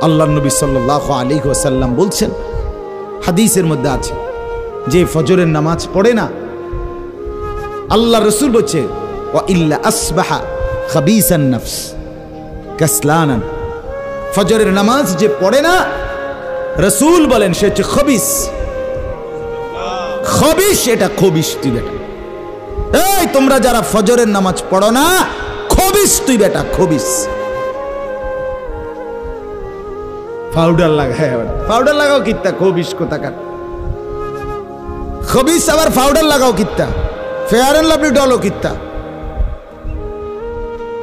আল্লাহ নবী সাল্লাল্লাহু আলাইহি ওয়াসাল্লাম বলছেন, হাদিসের মধ্যে আছে, যে ফজরের নামাজ পড়ে না, আল্লাহ রসুল বলছে ওয়া ইল্লা আসবাহা খাবিসান নফস কাসলানান, ফজরের নামাজ যে পড়ে না, রসুল বলেন সে হচ্ছে খবিস। খবিস, এটা খবিস তুই বেটা। এই তোমরা যারা ফজরের নামাজ পড়ো না, খবিস তুই বেটা, খবিস। পাউডার লাগায়, পাউডার লাগাও কিত্তা, খবিস কোথাকার। খবিস আবার পাউডার লাগাও কিত্তা, ফেয়ার এন্ড লাভলি ডলও কিত্তা।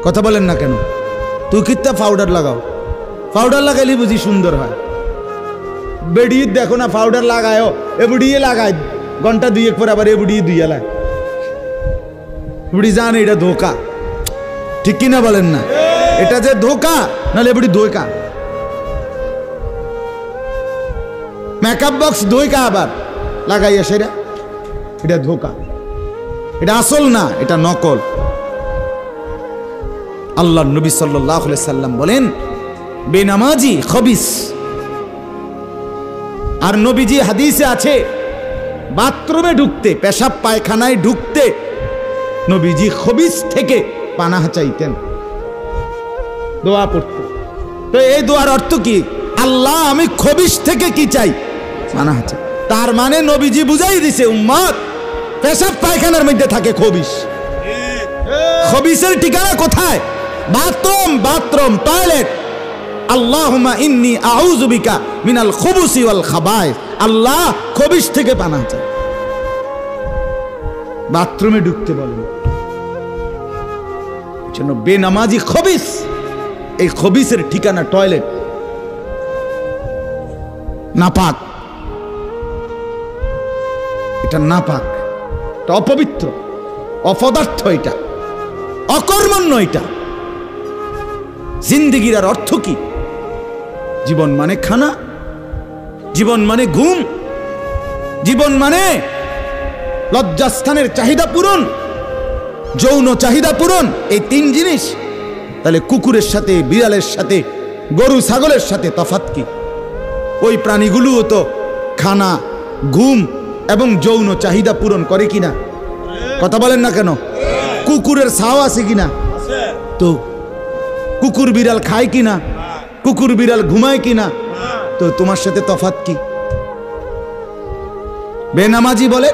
কথা বলেন না কেন? তুই কিত্তা পাউডার লাগাও, পাউডার লাগাইলে বুঝি সুন্দর হয়। বেডি দেখো না পাউডার লাগায়, এবুড়িয়ে লাগায়, ঘন্টা দুয়েক পর আবার এবুড়িয়ে দুইয়া লাগ। বুড়ি জানে এটা ধোকা, ঠিক কিনা বলেন না? এটা যে ধোকা, নাহলে এবুড়ি ধোকা। মেকআপ বক্স ধোকা আবার লাগাইয়া সেটা, এটা ধোকা, এটা আসল না, এটা নকল। আল্লাহ নবী সাল্লাল্লাহু আলাইহি সাল্লাম বলেন বেনামাজি খবিস। আর নবীজি হাদিসে আছে, বাথরুমে ঢুকতে, পেশাব পায়খানায় ঢুকতে নবীজি খবিস থেকে পানাহ চাইতেন, দোয়া পড়তেন। তো এই দোয়ার অর্থ কি? আল্লাহ আমি খবিস থেকে কি চাই? পানাহ চাই। তার মানে নবীজি বুঝাই দিছে উম্মত, পেশাব পায়খানার মধ্যে থাকে খবিস। খবিসের ঠিকানা কোথায়? Bathroom, bathroom, toilet. আল্লাহুম্মা ইন্নী আউযু বিকা মিনাল খুবুসি ওয়াল খাবায়েস। আল্লাহ খবিস থেকে পানাহ চাই। বাথরুমে ঢুকতে বলেন, জন্য বেনামাজি খবিস। এই খবিসের ঠিকানা টয়লেট, নাপাক। এটা নাপাক, এটা অপবিত্র, অপদার্থ, এটা অকর্মণ্য। এটা জিন্দেগির আর অর্থ কি? জীবন মানে খানা, জীবন মানে ঘুম, জীবন মানে লজ্জাস্থানের চাহিদা পূরণ, যৌন চাহিদা পূরণ, এই তিন জিনিস। তাহলে কুকুরের সাথে, বিড়ালের সাথে, গরু ছাগলের সাথে তফাৎ কি? ওই প্রাণীগুলোও তো খানা, ঘুম এবং যৌন চাহিদা পূরণ করে কিনা? কথা বলেন না কেন? কুকুরের ছাও আছে কিনা? তো কুকুর বিড়াল খায় কিনা? কুকুর বিড়াল ঘুমায় কিনা? তো তোমার সাথে তফাৎ কি? বেনামাজি বলে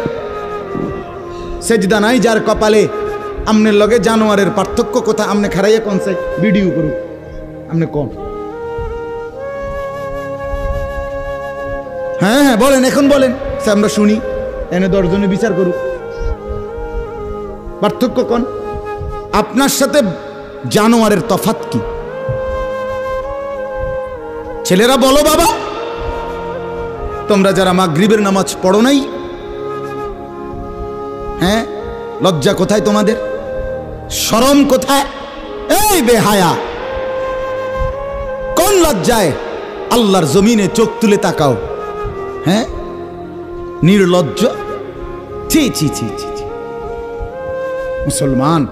সেজদা নাই যার কপালে, আমনের লগে জানোয়ারের পার্থক্য কথা? আমনে খারাইয়া কোন সে ভিডিও করুক, আমনে কোন? হ্যাঁ হ্যাঁ বলেন, এখন বলেন, আমরা শুনি, এনে 10 জনে বিচার করুক। পার্থক্য কোন? আপনার সাথে জানোয়ারের তফাৎ কি? ছেলেরা বলো বাবা, তোমরা যারা মাগরিবের নামাজ পড়ো নাই, হ্যাঁ, লজ্জা কোথায় তোমাদের? শরম কোথায়? এই বেহায়া, কোন লজ্জায় আল্লাহর জমিনে চোখ তুলে তাকাও? হ্যাঁ, নির্লজ্জ। ছি ছি ছি ছি। মুসলমান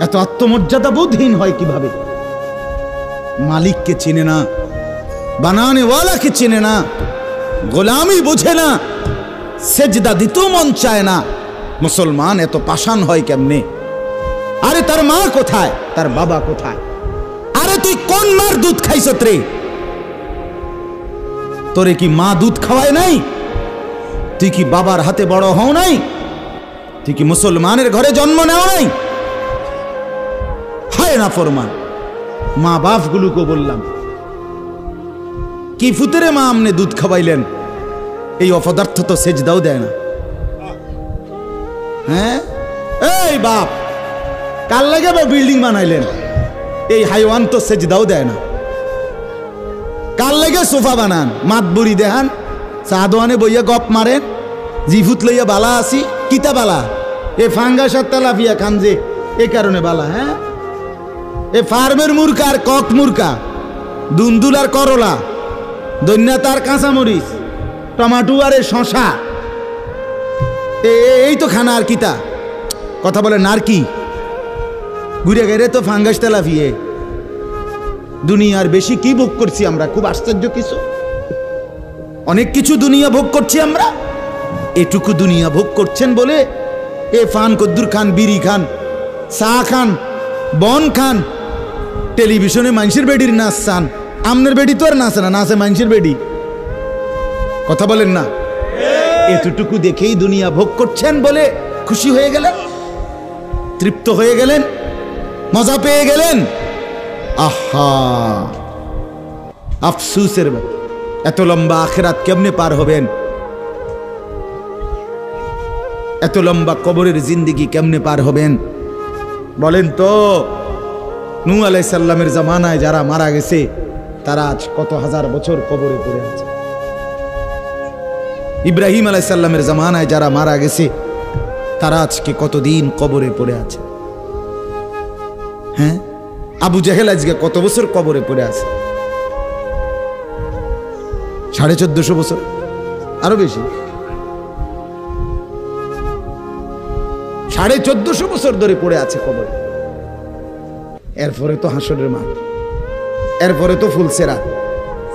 এত আত্মমর্যাদা বোধহীন হয় কিভাবে? মালিককে চেনে না, বানানেওয়ালাকে চেনে না, গোলামি বোঝে না, সেজদা দিতেও মন চায় না। মুসলমান এত পাষাণ হয় কেমনে? আরে তার মা কোথায়? তার বাবা কোথায়? আরে তুই কোন মার দুধ খাইছত রে? তোরে কি মা দুধ খাওয়ায় নাই? তুই কি বাবার হাতে বড় হও নাই? তুই কি মুসলমানের ঘরে জন্ম নেও নাই? হয় না ফরমান। মা বাপ গুলোকে বললাম, কি ফুতেরে মা আমনে দুধ খাওয়াইলেন? এই অপদার্থ তো সেজদাও দেয় না। হ্যাঁ, এই বাপ, কাল লাগে বিল্ডিং বানাইলেন? এই হাইওয়ান তো সেজদাও দেয় না। কাল লাগে সোফা বানান, মাত বুড়ি দেখান, চা দোয়ানে বইয়া গপ মারেন, জিফুত লইয়া বালা আসি, কিতা বালা? এ ফাঙ্গাস আর তেলাপিয়া খান যে, এ কারণে বালা। হ্যাঁ, এ ফার্মের মুরকা আর কক মুরকা, দুন্দুল আর করলা, দৈন্যাত আর কাঁচামরিচ, টমাটো আর এ শশা, এই তো খানা। আর কিতা কথা বলে? নার কি ঘুরে গেলে তো ফাঙ্গাস তেলাপিয়ে। দুনিয়ার বেশি কি ভোগ করছি আমরা? খুব আশ্চর্য কিছু, অনেক কিছু দুনিয়া ভোগ করছি আমরা। এটুকু দুনিয়া ভোগ করছেন বলে এ ফান কদ্দুর খান, বিড়ি খান, চা খান, বন খান, টেলিভিশনে মানুষের বেডির নাচ চান। আমনের বেডি তো আর নাচে না, নাচে মানুষের বেডি। কথা বলেন না? এতটুকু দেখেই দুনিয়া ভোগ করছেন বলে খুশি হয়ে গেলেন, তৃপ্ত হয়ে গেলেন, মজা পেয়ে গেলেন। আহা, আফসুসের ব্যাপার। এত লম্বা আখিরাত কেমনে পার হবেন? এত লম্বা কবরের জিন্দেগি কেমনে পার হবেন বলেন তো? নূহ আলাইহিস সালামের জামানায় যারা মারা গেছে তারা আজ কত হাজার বছর কবরে পড়ে আছে। ইব্রাহিম আলাইহিস সালামের জামানায় যারা মারা গেছে তারা আজকে কতদিন কবরে পড়ে আছে। হ্যাঁ, আবু জেহেল আজকে কত বছর কবরে পড়ে আছে? 1450 বছর, আরো বেশি, 1450 বছর ধরে পড়ে আছে কবরে। এরপরে তো হাসরের মাঠ, এরপরে তো ফুলসেরাত,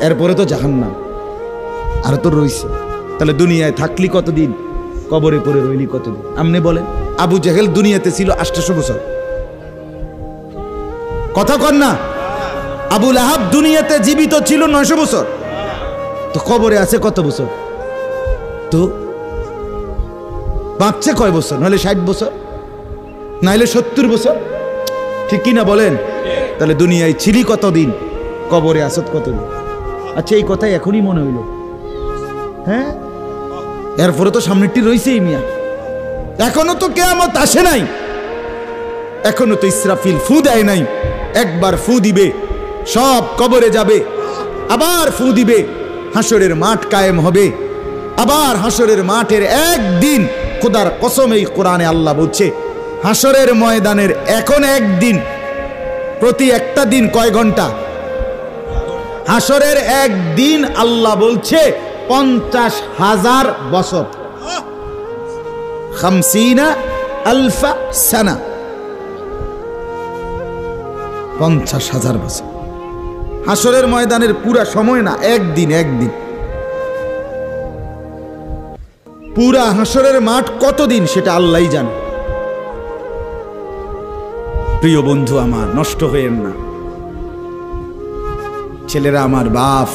এরপরে তো জাহান্নাম, আর তো রইছে। তাহলে দুনিয়ায় থাকলি কতদিন, কবরে পড়ে রইলি কতদিন? আপনি বলেন। আবু জেহেল দুনিয়াতে ছিল 800 বছর, কথা কন না? আবু লাহাব দুনিয়াতে জীবিত ছিল 900 বছর, তো কবরে আছে কত বছর? তো বাঁচছে কয় বছর? নাহলে 60 বছর, নাহলে 70 বছর, ঠিক কিনা বলেন? তাহলে দুনিয়ায় ছিলি কতদিন, কবরে আসত কতদিন? আচ্ছা, এই কথাই এখনই মনে হইল। হ্যাঁ, এরপরে তো সামনেরটি রয়েছেই মিয়া। এখনো তো কিয়ামত আসে নাই, এখনো তো ইসরাফিল ফু দেয় নাই। একবার ফু দিবে, সব কবরে যাবে, আবার ফু দিবে, হাসরের মাঠ কায়েম হবে। আবার হাসরের মাঠের একদিন, খোদার কসম এই কোরআনে আল্লাহ বলছে, হাসরের ময়দানের এখন একদিন, প্রতি একটা দিন কয় ঘন্টা? হাসরের একদিন আল্লাহ বলছে 50,000 বছর, 50,000 সানা, 50,000 বছর। হাসরের ময়দানের পুরা সময় না, একদিন, একদিন। পুরা হাসরের মাঠ কতদিন সেটা আল্লাহই জানে। প্রিয় বন্ধু আমার, নষ্ট হয়েন না। ছেলেরা আমার, বাপ,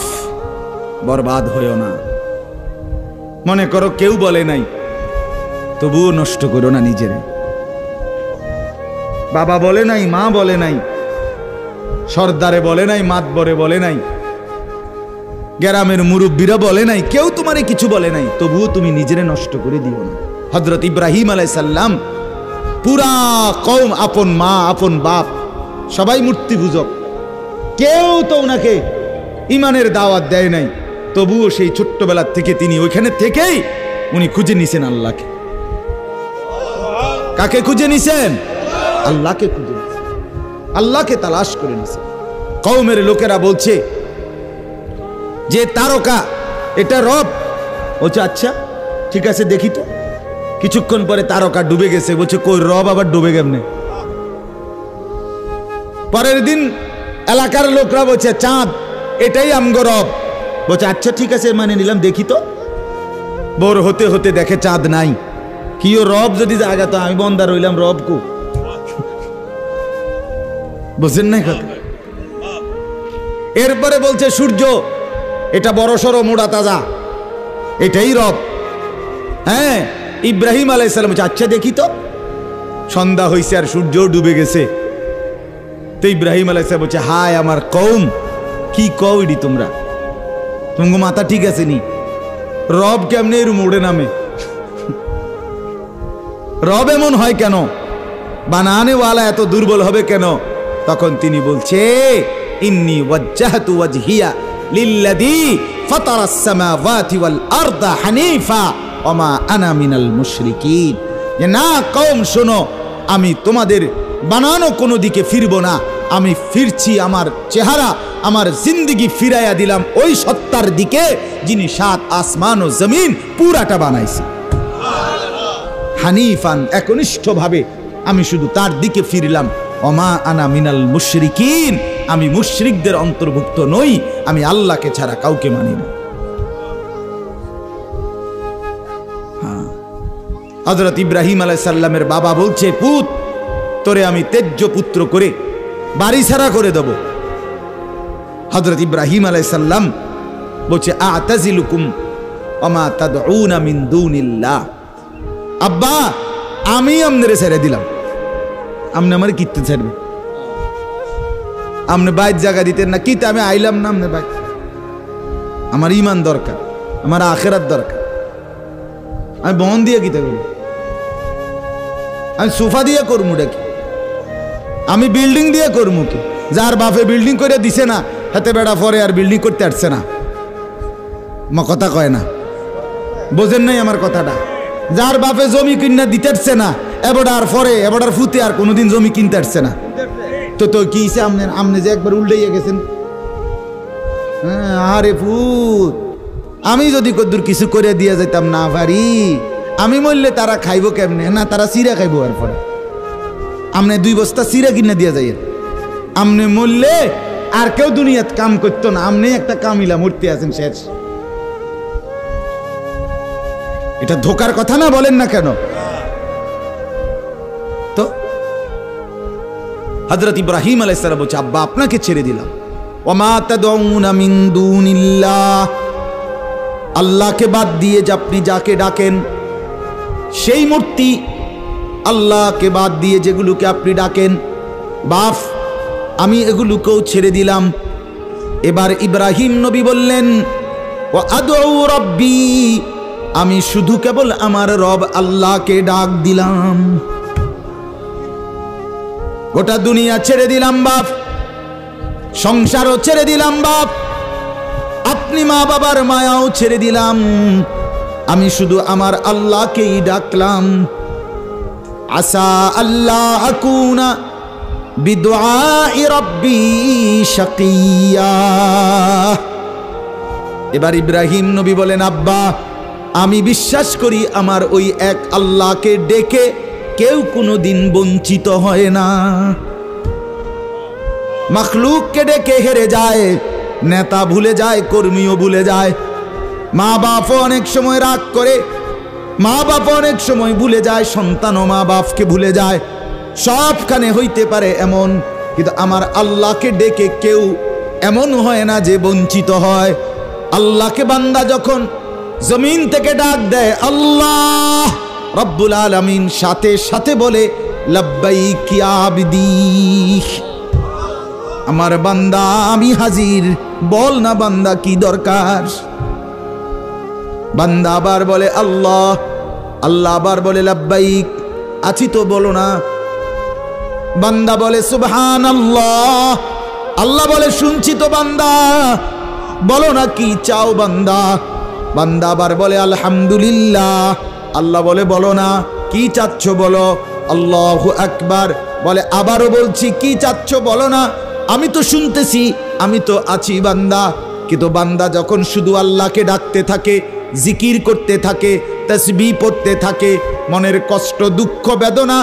বরবাদ হইও না। মনে করো কেউ বলে নাই, তবুও নষ্ট করো না নিজের। বাবা বলে নাই, মা বলে নাই, সর্দারে বলে নাই, মাতবরে বলে নাই, গ্রামের মুরব্বীরা বলে নাই, কেউ তোমারে কিছু বলে নাই, তবুও তুমি নিজেরে নষ্ট করে দিও না। হযরত ইব্রাহিম আলাইহিস সালাম, পুরা কওম, আপন মা, আপন বাপ, সবাই মূর্তি পূজক, কেউ তো ওনাকে ইমানের দাওয়াত দেয় নাই, তবুও সেই ছোট্টবেলা থেকে তিনি ওইখানে থেকেই উনি খুঁজে নিছেন আল্লাহকে। কাকে খুঁজে নিছেন? আল্লাহকে খুঁজে নিছেন, আল্লাহকে তালাশ করে নিছেন। কওমের লোকেরা বলছে যে তারকা এটা রব। বলছে আচ্ছা ঠিক আছে, দেখি তো। কিছুক্ষণ পরে তারকা ডুবে গেছে। বলছে কই, রব আবার ডুবে কেমনে? পরের দিন এলাকার লোকরা বলছে চাঁদ, এটাই আমগো রব। বলছে আচ্ছা ঠিক আছে, মানে নিলাম, দেখি তো। ভোর হতে হতে দেখে চাঁদ নাই। কি ও রব যদি জায়গা, তো আমি বন্দা রইলাম, রব কো? বুঝেন নাই কথা? এরপরে বলছে সূর্য, এটা বড় সড়ো মোড়া তাজা, এটাই রব। হ্যাঁ, ইব্রাহিম আলাইহিস সালাম বলছে আচ্ছা দেখি তো। সন্ধ্যা হয়েছে আর সূর্য ডুবে গেছে। তো ইব্রাহিম আলাইহিস সালাম বলছে হায় আমার কওম, কি কও ইডি তোমরা? তোমার মাথা ঠিক আছে নি? রব কেমনে এর মোড়ে নামে? রব এমন হয় কেন? বানানেওয়ালা এত দুর্বল হবে কেন? তখন তিনি বলছে ইন্নী ওয়াজ্জাহতু ওয়াজহিয়া লিল্লাযী ফাতারাস সামাওয়াতি ওয়াল আরদা হানিফা ওয়া মা আনা মিনাল মুশরিকিন। যে না কওম শোনো, আমি তোমাদের বানানো কোনো দিকে ফিরব না, আমি ফিরছি, আমার চেহারা, আমার জিন্দেগি ফিরাইয়া দিলাম ওই সত্তার দিকে যিনি 7 আসমান ও জমিন পুরাটা বানাইছে। হানিফান, একনিষ্ঠভাবে আমি শুধু তার দিকে ফিরলাম। ওমা আনা মিনাল মুশরিকিন, আমি মুশরিকদের অন্তর্ভুক্ত নই, আমি আল্লাহকে ছাড়া কাউকে মানি না। হযরত ইব্রাহিম আলাইহিস সালামের বাবা বলছে, পুত তোরে আমি তেজ্য পুত্র করে বাড়ি ছাড়া করে দেব। হযরত ইব্রাহিম আলাইহিস সালাম বলছে, আ'তাজিলুকুম ওয়া মা তাদউনা মিন দুনিল্লাহ। আব্বা আমি আমনেরে ছেড়ে দিলাম, আমনে আমার কিতে ছাড়বে? আমনে বাইত জায়গা দিতেন না, কিতে আমি আইলাম না আমনে বাইত। আমার ঈমান দরকার, আমার আখিরাত দরকার। আমি বন দিয়ে কিতে করব? আমি সোফা দিয়ে করবো কি? আমি বিল্ডিং দিয়ে করবো কি? যার বাপে বিল্ডিং করে দিছে না, হাতে বেড়া পরে আর বিল্ডিং করতে আসছে না। মা কথা কয় না, বোঝেন নাই আমার কথাটা? যার বাপে জমি কিনা দিতে আসছে না, এবারে পরে এবারে ফুতে আর কোনোদিন জমি কিনতে আসছে না, তো তো কি আমনে যে একবার উল্টাইয়া গেছেন। আরে ফুত, আমি যদি কদ্দুর কিছু করে দিয়ে যাইতাম না পারি, আমি মরলে তারা খাইব কেমনে? না তারা চিরা খাইব। আর পরে আমনে 2 বস্তা চিরা কিনে দিয়ে যাই, আমনে মরলে আর কেউ দুনিয়াত কাম করতো না, আমনে একটা কামিলা মূর্তি আছেন শেষ। এটা ধোকার কথা না, বলেন না কেন? তো হযরত ইব্রাহিম আলাইহিস সালাম বলছে, আব্বা আপনাকে ছেড়ে দিলাম। ওয়া মা তাদউনা মিন দুনিল্লাহ, আল্লাহকে বাদ দিয়ে যে আপনি যাকে ডাকেন সেই মূর্তি, আল্লাহকে বাদ দিয়ে যেগুলোকে আপনি ডাকেন, বাপ আমি এগুলোকেও ছেড়ে দিলাম। এবার ইব্রাহিম নবী বললেন, ওয়া আদউ রাব্বি, আমি শুধু কেবল আমার রব আল্লাহকে ডাক দিলাম। গোটা দুনিয়া ছেড়ে দিলাম বাপ, সংসারও ছেড়ে দিলাম বাপ, আপনি মা বাবার মায়াও ছেড়ে দিলাম, আমি শুধু আমার আল্লাহকেই ডাকলাম। আসা আল্লাহ আকুনা বিদুআই রাব্বি শাকিয়া। এবার ইব্রাহিম নবী বলেন, আব্বা আমি বিশ্বাস করি আমার ওই এক আল্লাহকে ডেকে কেউ কোনোদিন বঞ্চিত হয় না। মাখলুককে ডেকে হেরে যায়, নেতা ভুলে যায়, কর্মীও ভুলে যায়, মা বাপও অনেক সময় রাগ করে, মা বাপ অনেক সময় ভুলে যায়, সন্তানও মা বাপকে ভুলে যায়, সবখানে হইতে পারে এমন, কিন্তু আমার আল্লাহকে ডেকে কেউ এমন হয় না যে বঞ্চিত হয়। আল্লাহকে বান্দা যখন জমিন থেকে ডাক দেয় আল্লাহ রব্বুল আলামিন সাথে সাথে বলে লাব্বাইক ইয়া আবদি, আমার বান্দা আমি হাজির, বল না বান্দা কি দরকার। বান্দা আবার বলে আল্লাহ, আল্লাহ আবার বলে লাব্বাইক, আছি তো বলো না। বান্দা বলে সুবহানাল্লাহ, আল্লাহ বলে শুনছি তো বান্দা, বলো না কি চাও বান্দা। বান্দা আবার বলে আলহামদুলিল্লাহ, আল্লাহ বলে বলো না কি চাচ্ছ বলো। আল্লাহু আকবার, বলে আবারও বলছি কি চাচ্ছ বলো না, আমি তো শুনতেছি, আমি তো আছি বান্দা। কিন্তু বান্দা যখন শুধু আল্লাহকে ডাকতে থাকে, জিকির করতে থাকে, তাসবিহ পড়তে থাকে, মনের কষ্ট দুঃখ বেদনা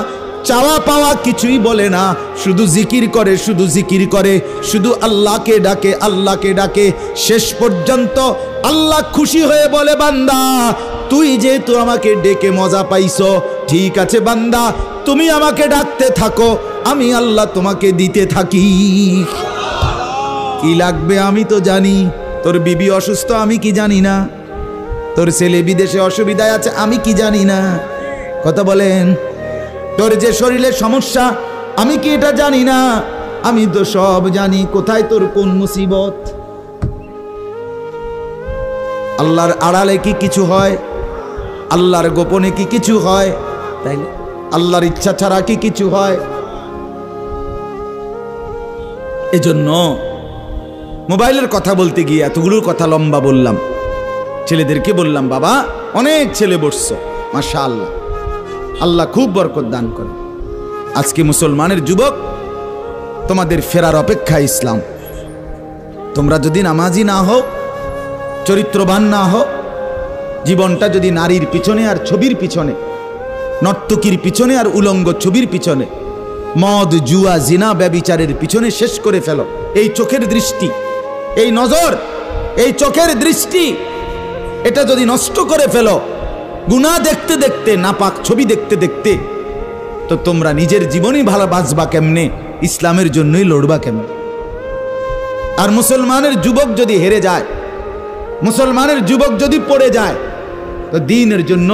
চাওয়া পাওয়া কিছুই বলে না, শুধু জিকির করে, শুধু জিকির করে, শুধু আল্লাহকে ডাকে, আল্লাহকে ডাকে, শেষ পর্যন্ত আল্লাহ খুশি হয়ে বলে বান্দা তুই যেহেতু আমাকে ডেকে মজা পাইছো, ঠিক আছে বান্দা তুমি আমাকে ডাকতে থাকো, আমি আল্লাহ তোমাকে দিতে থাকি। কি লাগবে আমি তো জানি, তোর বিবি অসুস্থ আমি কি জানি না, তোর ছেলে বিদেশে অসুবিধায় আছে আমি কি জানি না, কথা বলেন, তোর যে শরীরের সমস্যা আমি কি এটা জানি না, আমি তো সব জানি, কোথায় তোর কোন মুসিবত। আল্লাহর আড়ালে কি কিছু হয়, আল্লাহর গোপনে কি কিছু হয়, তাই না? আল্লাহর ইচ্ছা ছাড়া কি কিছু হয়? এজন্য মোবাইলের কথা বলতে গিয়ে এতগুলোর কথা লম্বা বললাম। ছেলেদেরকে বললাম বাবা অনেক ছেলে বসছো, মাশাআল্লাহ, আল্লাহ খুব বরকত দান করে। আজকে মুসলমানের যুবক তোমাদের ফেরার অপেক্ষা ইসলাম। তোমরা যদি নামাজি না হও, চরিত্রবান না হও, জীবনটা যদি নারীর পিছনে আর ছবির পিছনে, নর্তকীর পিছনে আর উলঙ্গ ছবির পিছনে, মদ জুয়া জিনা ব্যভিচারের পিছনে শেষ করে ফেলো, এই চোখের দৃষ্টি, এই নজর, এই চোখের দৃষ্টি, এটা যদি নষ্ট করে ফেলো গুনাহ দেখতে দেখতে, নাপাক ছবি দেখতে দেখতে, তো তোমরা নিজের জীবনই ভালো বাঁচবা কেমনে, ইসলামের জন্যই লড়বা কেমনে? আর মুসলমানের যুবক যদি হেরে যায়, মুসলমানের যুবক যদি পড়ে যায়, তো দ্বীনের জন্য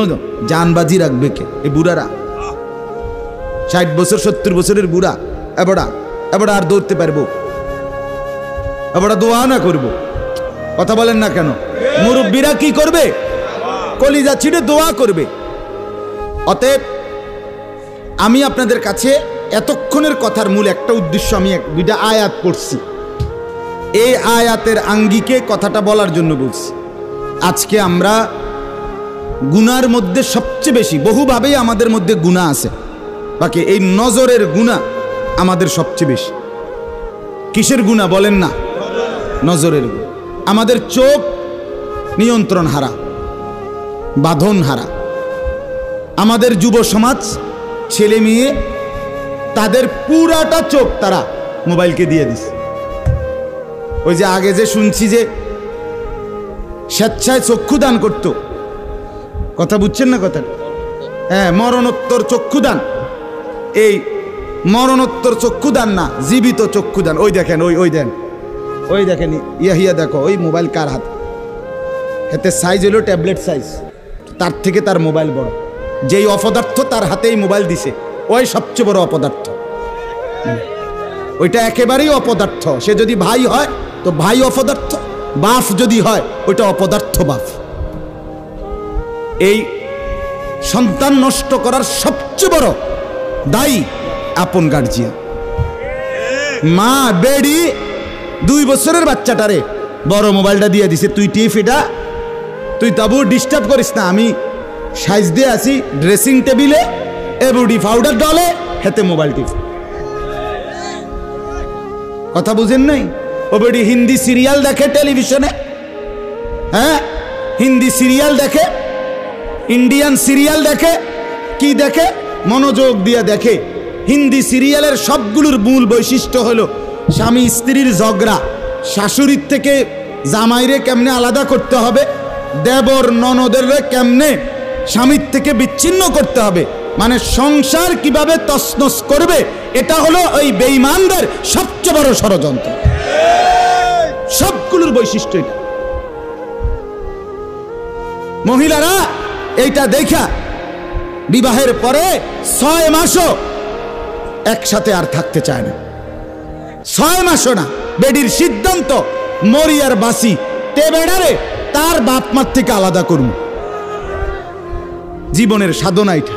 জানবাজি রাখবে কে? এই বুড়ারা 60 বছর 70 বছরের বুড়া, এবড়া আর দৌড়তে পারবো? এবড়া দোয়া না করবো? কথা বলেন না কেন? মুরব্বীরা কি করবে? কলিজা ছিঁড়ে দোয়া করবে। অতএব আমি আপনাদের কাছে এতক্ষণের কথার মূল একটা উদ্দেশ্য, আমি 2টা আয়াত পড়ছি, এই আয়াতের আঙ্গিকে কথাটা বলার জন্য বলছি। আজকে আমরা গুনার মধ্যে সবচেয়ে বেশি, বহুভাবেই আমাদের মধ্যে গুনাহ আছে, বাকি এই নজরের গুনাহ আমাদের সবচেয়ে বেশি। কিসের গুনাহ বলেন না? নজরের গুনাহ। আমাদের চোখ নিয়ন্ত্রণ হারা, বাঁধন হারা। আমাদের যুব সমাজ, ছেলে মেয়ে, তাদের পুরাটা চোখ তারা মোবাইলকে দিয়ে দিচ্ছে। ওই যে আগে যে শুনছি যে স্বেচ্ছায় চক্ষুদান করত, কথা বুঝছেন না কথাটা? হ্যাঁ, মরণোত্তর চক্ষুদান। এই মরণোত্তর চক্ষুদান না, জীবিত চক্ষুদান। ওই দেখেন, ওই দেখেন ইয়া দেখো, ওই মোবাইল কার হাত, এতে সাইজ হলো ট্যাবলেট সাইজ, তার থেকে তার মোবাইল বড়। যেই অপদার্থ তার হাতেই মোবাইল দিছে, ওই সবচেয়ে বড় অপদার্থ। ওইটা একেবারেই অপদার্থ। সে যদি ভাই হয় তো ভাই অপদার্থ, বাপ যদি হয় ওইটা অপদার্থ বাপ। এই সন্তান নষ্ট করার সবচেয়ে বড় দায়ী আপন গার্জিয়ান। মা বেডি 2 বছরের বাচ্চাটারে বড় মোবাইলটা দিয়ে দিছে, তুই টিপ এটা, তুই তাবু ডিস্টার্ব করিস না, আমি সাইজ দিয়ে আসি ড্রেসিং টেবিলে, এবুডি পাউডার ডলে, হেতে মোবাইল টিপ। কথা বুঝেন নাই? ও বেডি হিন্দি সিরিয়াল দেখে টেলিভিশনে, হ্যাঁ হিন্দি সিরিয়াল দেখে, ইন্ডিয়ান সিরিয়াল দেখে, কি দেখে? মনোযোগ দিয়ে দেখে। হিন্দি সিরিয়ালের সবগুলোর মূল বৈশিষ্ট্য হলো স্বামী স্ত্রীর ঝগড়া, শাশুড়ির থেকে জামাইরে কেমনে আলাদা করতে হবে, দেবর ননদের কেমনে স্বামীর থেকে বিচ্ছিন্ন করতে হবে, মানে সংসার কিভাবে তছনছ করবে, এটা হলো ওই বেঈমানদের সবচেয়ে বড় ষড়যন্ত্র। সবগুলোর বৈশিষ্ট্য এটা। মহিলারা এইটা দেখা বিবাহের পরে 6 মাসও একসাথে আর থাকতে চায় না। 6 মাসও না। বেডির সিদ্ধান্ত, মরি আর বাসি, তে বেড়ারে তার বাপ মার থেকে আলাদা করুন। জীবনের সাধনা এটা।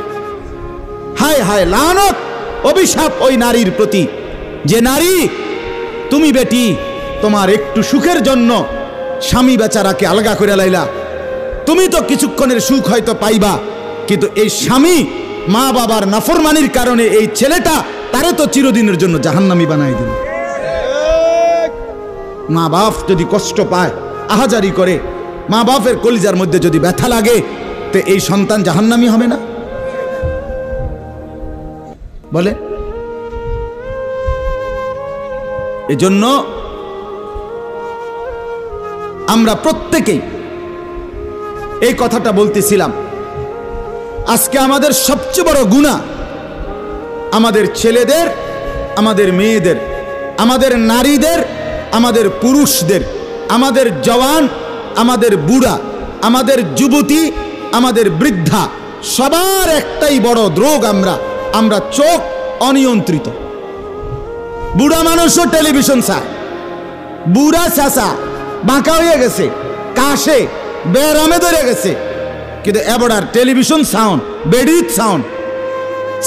হায় হায়, লানত, অভিশাপ ওই নারীর প্রতি, যে নারী তুমি বেটি তোমার একটু সুখের জন্য স্বামী বেচারাকে আলগা করে লাইলা। তুমি তো কিছুক্ষণের সুখ হয়তো পাইবা, কিন্তু এই স্বামী মা বাবার নাফরমানির কারণে এই ছেলেটা তারে তো চিরদিনের জন্য জাহান্নামী বানাই দিল। মা বাপ যদি কষ্ট পায়, আহাজারি করে, মা বাপের কলিজার মধ্যে যদি ব্যথা লাগে, তো এই সন্তান জাহান্নামী হবে না? বলে। এজন্য আমরা প্রত্যেকেই এই কথাটা বলতেছিলাম, আজকে আমাদের সবচেয়ে বড় গুনাহ আমাদের ছেলেদের, আমাদের মেয়েদের, আমাদের নারীদের, আমাদের পুরুষদের, আমাদের জওয়ান, আমাদের বুড়া, আমাদের যুবতী, আমাদের বৃদ্ধা, সবার একটাই বড় রোগ। আমরা চোখ অনিয়ন্ত্রিত। বুড়া মানুষও টেলিভিশন চায়, বুড়া চাচা বাঁকা হয়ে গেছে, কাশে বেরামে ধরে গেছে, কিন্তু এবার টেলিভিশন সাউন্ড, বেডিত সাউন্ড,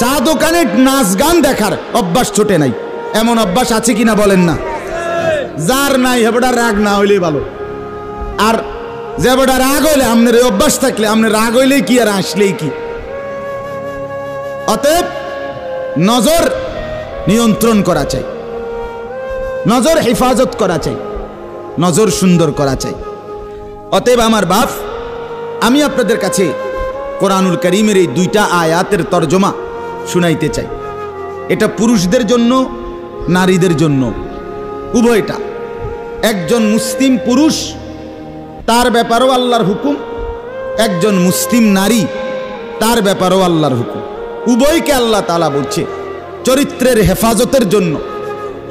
চা দোকানে নাচ গান দেখার অভ্যাস ছোটে নাই। এমন অভ্যাস আছে কিনা বলেন না? যার নাই হেবড়া রাগ না হইলেই ভালো। আর যে বেটা রাগ হইলে, আপনার এই অভ্যাস থাকলে, আপনার রাগ হইলেই কি আর আসলেই কি। অতএব নজর নিয়ন্ত্রণ করা চাই, নজর হেফাজত করা চাই, নজর সুন্দর করা চাই। অতএব আমার বাপ, আমি আপনাদের কাছে কোরআনুল কারীমের এই 2টা আয়াতের তর্জমা শুনাইতে চাই। এটা পুরুষদের জন্য, নারীদের জন্য। উভয়টা। একজন মুসলিম পুরুষ, তার ব্যাপারেও আল্লাহর হুকুম, একজন মুসলিম নারী, তার ব্যাপারেও আল্লাহর হুকুম। উভয়কে আল্লাহ তাআলা বলছে চরিত্রের হেফাজতের জন্য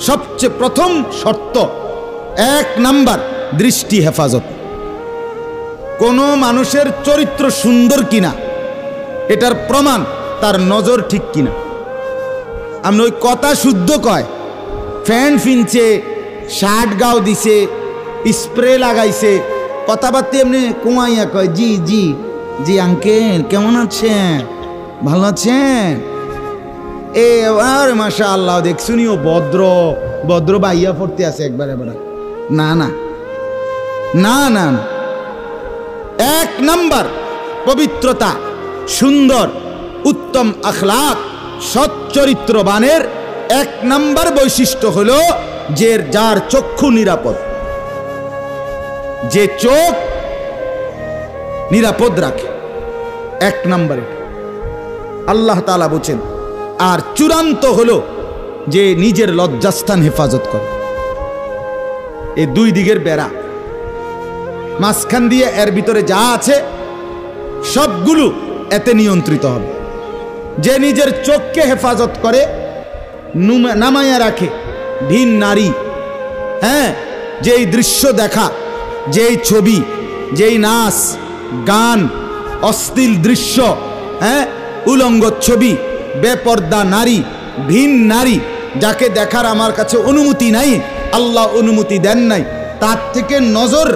সবচেয়ে প্রথম শর্ত, 1 নাম্বার দৃষ্টি হেফাজত। কোনো মানুষের চরিত্র সুন্দর কিনা এটার প্রমাণ তার নজর ঠিক কিনা। আমরা ওই কথা শুদ্ধ কয়, ফ্যান ফিনছে, শার্ট গাও দিছে, স্প্রে লাগাইছে, কথাবার্তা এমনি কুমাইয়া কয় জি জি জি আঙ্কেল কেমন আছেন, ভালো আছেন, এ আর মাশাআল্লাহ দেখছুনি ও ভদ্র ভদ্র বাইয়া পড়তে আছে একবারে বড়। না না না না, 1 নাম্বার পবিত্রতা, সুন্দর উত্তম আখলাক, সৎ চরিত্রবানের 1 নাম্বার বৈশিষ্ট্য হলো যে যার চক্ষু নিরাপদ, যে চোখ নিরাপদ রাখে। 1 নাম্বারে আল্লাহ তাআলা বলেন। আর চূড়ান্ত হলো যে নিজের লজ্জাস্থান হেফাজত করে। এই 2 দিকের বেড়া, মাঝখান দিয়ে এর ভিতরে যা আছে সবগুলো এতে নিয়ন্ত্রিত হবে। যে নিজের চোখকে হেফাজত করে, নামাইয়া রাখে ভিন নারী, হ্যাঁ, যেই দৃশ্য দেখা, যেই ছবি, যেই নাচ গান, অশ্লীল দৃশ্য, হ্যাঁ, উলঙ্গ ছবি, বেপর্দা নারী, ভিন নারী, যাকে দেখার আমার কাছে অনুমতি নাই, আল্লাহ অনুমতি দেন নাই, তার থেকে নজর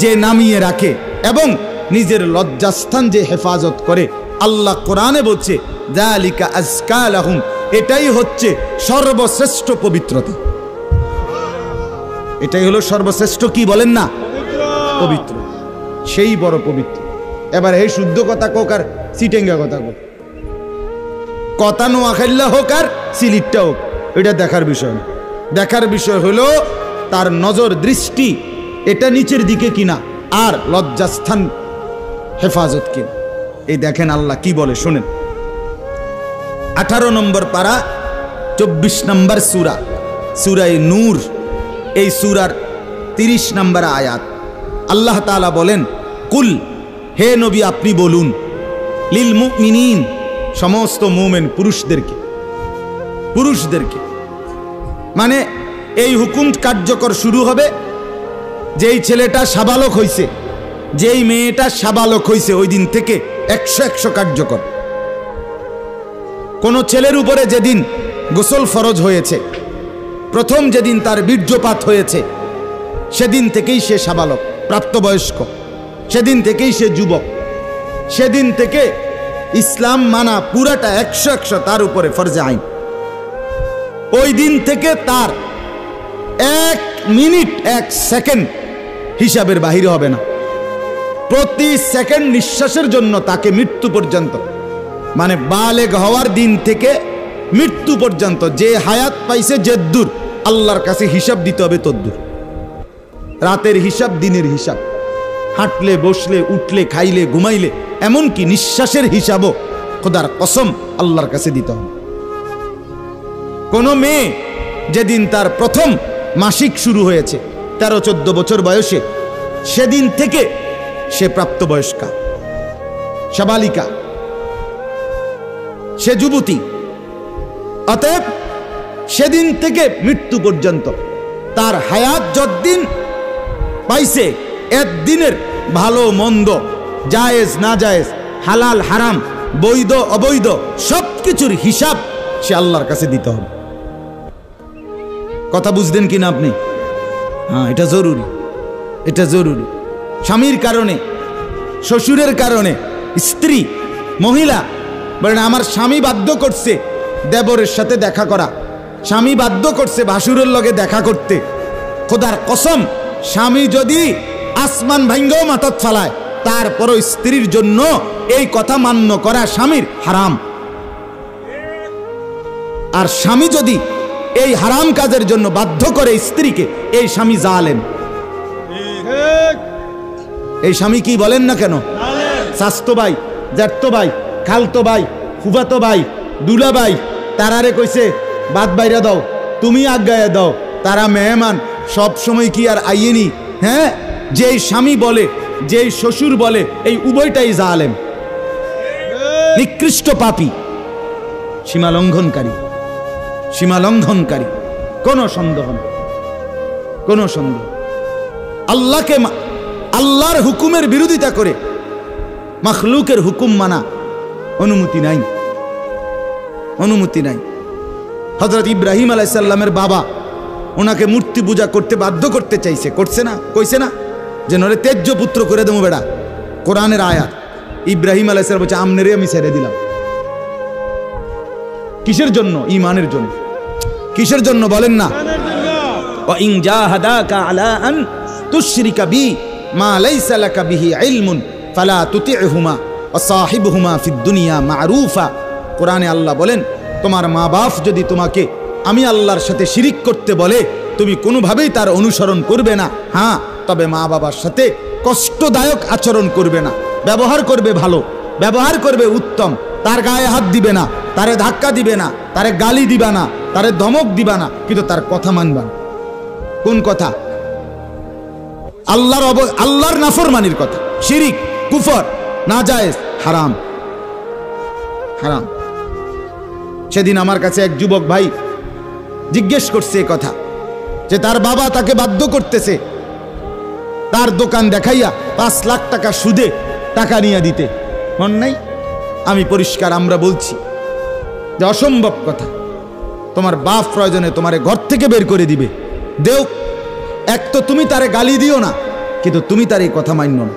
যে নামিয়ে রাখে এবং নিজের লজ্জাস্থান যে হেফাজত করে, আল্লাহ কোরআনে বলছে যালিকা আজকা লাহুম, এটাই হচ্ছে সর্বশ্রেষ্ঠ পবিত্রতা। এটাই হলো সর্বশ্রেষ্ঠ, কি বলেন না, পবিত্র, সেই বড় পবিত্র। এবার এই শুদ্ধ কথা কোক আর সিটেঙ্গা কথা কোক, কথা নোয়াখাইল্লা হোক আর সিলিটটা হোক, এটা দেখার বিষয় না। দেখার বিষয় হলো তার নজর দৃষ্টি এটা নিচের দিকে কিনা, আর লজ্জাস্থান হেফাজত কিনা। এই দেখেন আল্লাহ কি বলে শুনেন। 18 নম্বর পারা 24 নম্বর সূরা, সূরায়ে নূর, এই সূরার 30 নম্বর আয়াত। আল্লাহ তাআলা বলেন, কুল, হে নবী আপনি বলুন, লিল মুমিনিন, সমস্ত মুমিন পুরুষদেরকে, পুরুষদেরকে মানে এই হুকুম কার্যকর শুরু হবে যেই ছেলেটা সাবালক হইছে, যেই মেয়েটা সাবালক হইছে, ওই দিন থেকে 100 কার্যকর। কোন ছেলের উপরে যেদিন গোসল ফরজ হয়েছে, প্রথম যেদিন তার বীর্যপাত হয়েছে, সেদিন থেকেই সে সাবালক, প্রাপ্তবয়স্ক, সেদিন থেকেই সে যুবক, সেদিন থেকে ইসলাম মানা পুরাটা 100 তার উপরে ফরজে আইন। ওই দিন থেকে তার 1 মিনিট 1 সেকেন্ড হিসাবের বাহিরে হবে না। প্রতি সেকেন্ড নিঃশ্বাসের জন্য তাকে মৃত্যু পর্যন্ত, মানে বালেগ হওয়ার দিন থেকে মৃত্যু পর্যন্ত যে হায়াত পাইছে যেদূর, আল্লাহর কাছে হিসাব দিতে হবে তদ্দূর। রাতের হিসাব, দিনের হিসাব, হাঁটলে বসলে উঠলে খাইলে ঘুমাইলে, এমনকি নিঃশ্বাসের হিসাবও খোদার কসম আল্লাহর কাছে দিতে হবে। কোন মেয়ে যেদিন তার প্রথম মাসিক শুরু হয়েছে 13-14 বছর বয়সে, সেদিন থেকে সে প্রাপ্তবয়স্কা, সাবালিকা, সে যুবতী। অতএব সেদিন থেকে মৃত্যু পর্যন্ত তার হায়াত যতদিন পাইছে, একদিনের ভালো মন্দ, জায়েজ না জায়েজ, হালাল হারাম, বৈধ অবৈধ, সবকিছুর হিসাব সে আল্লাহর কাছে দিতে হবে। কথা বুঝলেন কিনা আপনি? হ্যাঁ, এটা জরুরি, এটা জরুরি। স্বামীর কারণে, শ্বশুরের কারণে, স্ত্রী মহিলা বলেন আমার স্বামী বাধ্য করছে দেবরের সাথে দেখা করা, স্বামী বাধ্য করছে ভাসুরের লগে দেখা করতে, খোদার কসম স্বামী যদি আসমান ভাঙ্গাও মাথাত ফালায়, তারপরও স্ত্রীর জন্য এই কথা মান্য করা স্বামীর হারাম। আর স্বামী যদি এই হারাম কাজের জন্য বাধ্য করে স্ত্রীকে, এই স্বামী জালেম। এই স্বামী কি বলেন না কেন, শাস্তো ভাই, জ্যাঠতো ভাই, খালতো ভাই, ফুফাতো ভাই, দুলা ভাই, তারারে কইছে বাদ বাইরা দাও, তুমি আজ্ঞায় দাও, তারা মেহমান, সব সময় কি আর আইয়েনি? হ্যাঁ, যেই স্বামী বলে, যেই শ্বশুর বলে, এই উভয়টাই জালেম, নিকৃষ্ট পাপী, সীমা লঙ্ঘনকারী, সীমা লঙ্ঘনকারী, কোনো সন্দেহ নেই, কোনো সন্দেহ। আল্লাহকে, আল্লাহর হুকুমের বিরোধিতা করে মাখলুকের হুকুম মানা অনুমতি নাই, অনুমতি নাই। হযরত ইব্রাহিম আলাইহিস সালামের বাবা ওনাকে মূর্তি পূজা করতে বাধ্য করতে চাইছে, করছে না? কইছে না যে নরে তেজ্য পুত্র করে দেবো বেড়া? কোরআনের আয়াত। ইব্রাহিম আলাইহিস সালাম বলছে আমনেরে আমি ছেড়ে দিলাম। কিসের জন্য? ঈমানের জন্য। কিসের জন্য বলেন না? ওয়া ইন জাহাদাকা আলা আন তুশরিকা বি মা লাইসা লাকা বিহি ইলমুন ফালা তুতি'হুমা ওয়া সাহিবহুমা ফিদ দুনিয়া মা'রুফা। কোরআনে আল্লাহ বলেন, তোমার মা বাপ যদি তোমাকে আমি আল্লাহর সাথে শিরিক করতে বলে, তুমি কোনোভাবেই তার অনুসরণ করবে না। হ্যাঁ, তবে মা বাবার সাথে কষ্টদায়ক আচরণ করবে না, ব্যবহার করবে ভালো, ব্যবহার করবে উত্তম, তার গায়ে হাত দিবে না, তারে ধাক্কা দিবে না, তারে গালি দিবা না, তারে ধমক দিবা না, কিন্তু তার কথা মানবা না। কোন কথা? আল্লাহর নাফরমানির কথা, শিরিক, কুফর, নাজায়েজ, হারাম, হারাম। সেদিন আমার কাছে এক যুবক ভাই জিজ্ঞেস করছে এ কথা, যে তার বাবা তাকে বাধ্য করতেছে তার দোকান দেখাইয়া 5 লাখ টাকা সুদে টাকা নিয়ে দিতে। মন নাই? আমি পরিষ্কার আমরা বলছি যে অসম্ভব কথা। তোমার বাপ প্রয়োজনে তোমারে ঘর থেকে বের করে দিবে, দেও। এক তো তুমি তারে গালি দিও না, কিন্তু তুমি তার এই কথা মান্য না।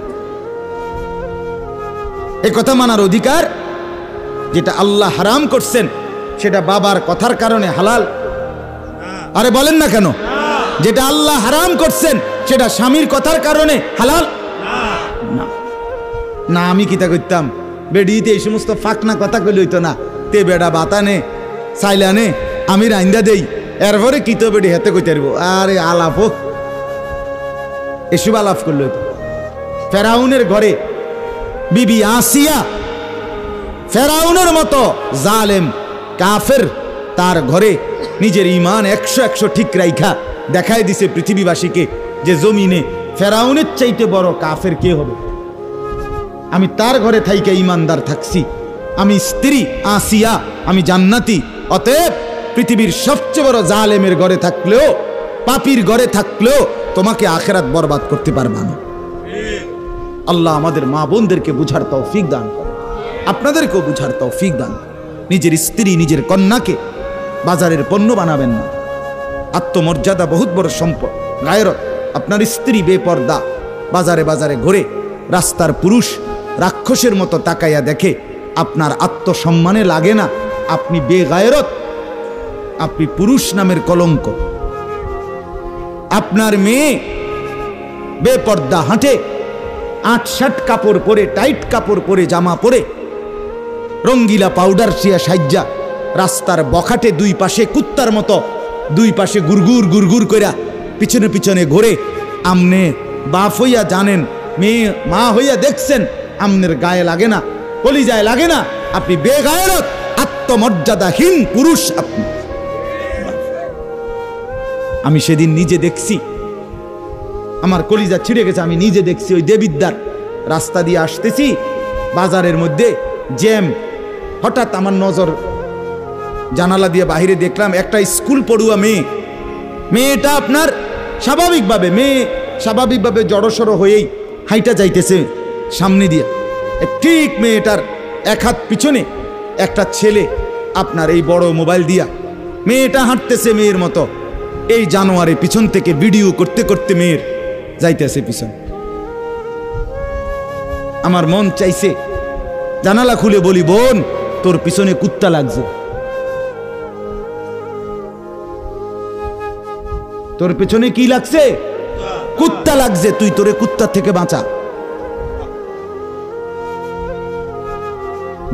এই কথা মানার অধিকার, যেটা আল্লাহ হারাম করছেন সেটা বাবার কথার কারণে হালাল? আরে বলেন না কেন? যেটা আল্লাহ হারাম করছেন সেটা স্বামীর কথার কারণে হালাল না? না, আমি কিতা করতাম, বেডিতে এই সমস্ত ফাঁকনা কথা কইলে হইতো না। তে বেড়া বাতানে চাইলানে আমি রাইন্দা দেই, এরপরে কিতো বেডি হাতে কইতে পারবো। আরে আলাপ হোক, এসব আলাপ করলে হইতো। ফেরাউনের ঘরে বিবি আসিয়া, ফেরাউনের মতো জালেম কাফের, তার ঘরে নিজের ঈমান 100 ঠিক রাইখা দেখায় দিছে পৃথিবীবাসীকে যে জমিনে ফেরাউনের চাইতে বড় কাফের কে হবে। আমি তার ঘরে থাইকা ঈমানদার থাকছি, আমি স্ত্রী আসিয়া, আমি জান্নাতি। অতএব পৃথিবীর সবচেয়ে বড় জালেমের ঘরে থাকলেও, পাপীর ঘরে থাকলেও তোমাকে আখিরাত বরবাদ করতে পারবে না। আল্লাহ আমাদের মা বোনদেরকে বুঝার তৌফিক দান করে, আপনাদেরকেও বুঝার তৌফিক দান। নিজের স্ত্রী, নিজের কন্যাকে বাজারের পণ্য বানাবেন না। আত্মমর্যাদা বহুত বড় সম্পদ, গায়রত। আপনার স্ত্রী বেপর্দা বাজারে বাজারে ঘুরে, রাস্তার পুরুষ রাক্ষসের মতো তাকাইয়া দেখে, আপনার আত্মসম্মানে লাগে না? আপনি বেগায়রত, আপনি পুরুষ নামের কলঙ্ক। আপনার মেয়ে বেপর্দা হাঁটে, 8-7 কাপড় পরে, টাইট কাপড় পরে, জামা পরে, রঙ্গিলা পাউডার সিয়া সাজ্জা রাস্তার বখাটে দুই পাশে কুত্তার মতো দুই পাশে গুরগুর গুরগুর কইরা পিছনে পিছনে ঘোরে। আমনে বাপ হইয়া জানেন, মেয়ে মা হইয়া দেখছেন, আমনের গায়ে লাগে না, কলিজায় লাগে না। আপনি বেগায়রত, আত্মমর্যাদাহীন পুরুষ আপনি। আমি সেদিন নিজে দেখছি, আমার কলিজা ছিঁড়ে গেছে। আমি নিজে দেখছি, ওই দেবিদ্দার রাস্তা দিয়ে আসতেছি, বাজারের মধ্যে জ্যাম। হঠাৎ আমার নজর জানালা দিয়ে বাহিরে দেখলাম একটা স্কুল পড়ুয়া মেয়ে। মেয়েটা আপনার স্বাভাবিকভাবে জড়সড় হয়েই হাইটা যাইতেছে সামনে দিয়ে। ঠিক মেয়েটার এক হাত পিছনে একটা ছেলে আপনার এই বড় মোবাইল দিয়া, মেয়েটা হাঁটতেছে মেয়ের মতো, এই জানোয়ারে পিছন থেকে ভিডিও করতে করতে মেয়ের যাইতেছে পিছন। আমার মন চাইছে জানালা খুলে বলি, বোন তোর পিছনে কুত্তা লাগছে, তোর পিছনে কি লাগছে? কুত্তা লাগছে, তুই তোরে কুত্তা থেকে বাঁচা।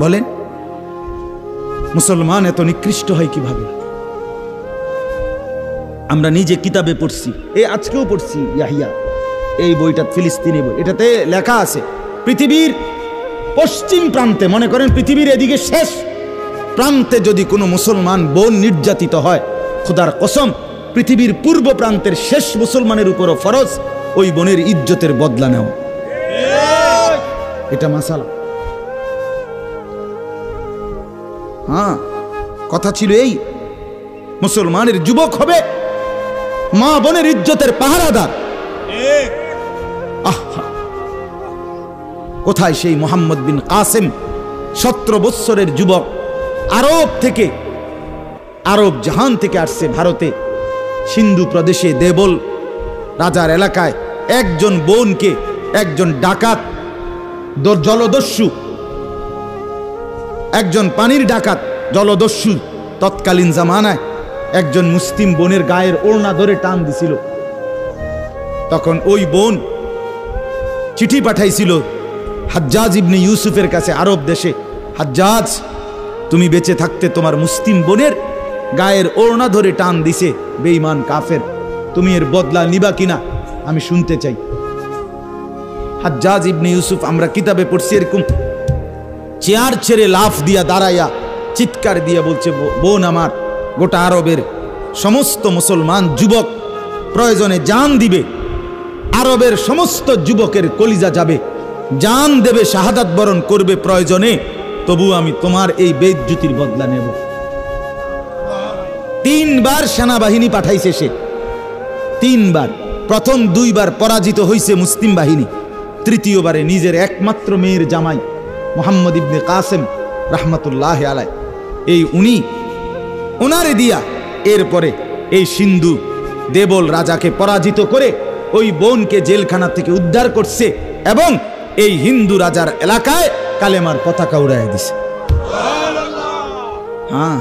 বলেন মুসলমান এত নিকৃষ্ট হয় কিভাবে? আমরা নিজে কিতাবে পড়ছি, এই আজকেও পড়ছি ইয়াহিয়া, এই বইটা ফিলিস্তিনি বই, এটাতে লেখা আছে পৃথিবীর পশ্চিম প্রান্তে, মনে করেন পৃথিবীর এদিকে শেষ প্রান্তে যদি কোনো মুসলমান বোন নির্যাতিত হয়, খোদার কসম পৃথিবীর পূর্ব প্রান্তের শেষ মুসলমানের উপরও ফরজ ওই বোনের ইজ্জতের বদলা নেওয়া। এটা মাসালা। হ্যাঁ, কথা ছিল এই, মুসলমানের যুবক হবে মা বোনের ইজ্জতের পাহারাদার। আহা, কোথায় সেই মোহাম্মদ বিন কাসেম, 17 বৎসরের যুবক, আরব থেকে, আরব জাহান থেকে আসছে ভারতে, সিন্ধু প্রদেশে দেবল রাজার এলাকায় একজন বোনকে একজন ডাকাত, জলদস্যু, একজন পানির ডাকাত জলদস্যু তৎকালীন জামানায় একজন মুসলিম বোনের গায়ের ওড়না ধরে টান দিছিল। তখন ওই বোন চিঠি পাঠাইছিল হাজ্জাজ ইবনে ইউসুফের কাছে আরব দেশে, হাজ্জাজ, তুমি বেঁচে থাকতে তোমার মুসলিম বোনের গায়ের ওড়না ধরে টান দিছে বেঈমান কাফের, তুমি এর বদলা নিবা কিনা আমি শুনতে চাই। হাজ্জাজ ইবনে ইউসুফ, আমরা কিতাবে পড়ছি, এরকম চেয়ার ছেড়ে লাফ দিয়া দাঁড়াইয়া চিৎকার দিয়া বলছে, বোন আমার, গোটা আরবের সমস্ত মুসলমান যুবক প্রয়োজনে জান দিবে, আরবের সমস্ত যুবকের কলিজা যাবে, জান দেবে, শাহাদাত বরণ করবে প্রয়োজনে, তবু আমি তোমার এই বেইজ্জতির বদলা নেব। 3 বার সেনাবাহিনী পাঠাইছে সে, 3 বার। প্রথম 2 বার পরাজিত হইছে মুসলিম বাহিনী, তৃতীয়বারে নিজের একমাত্র মেয়ের জামাই মোহাম্মদ ইবনে কাসেম রাহমাতুল্লাহ আলাইহি, এই উনি ওনারে দিয়া এরপরে এই সিন্ধু দেবল রাজাকে পরাজিত করে ওই বোনকে জেলখানা থেকে উদ্ধার করছে এবং এই হিন্দু রাজার এলাকায় কালেমার পতাকা উড়াইয়া দিছে। হ্যাঁ,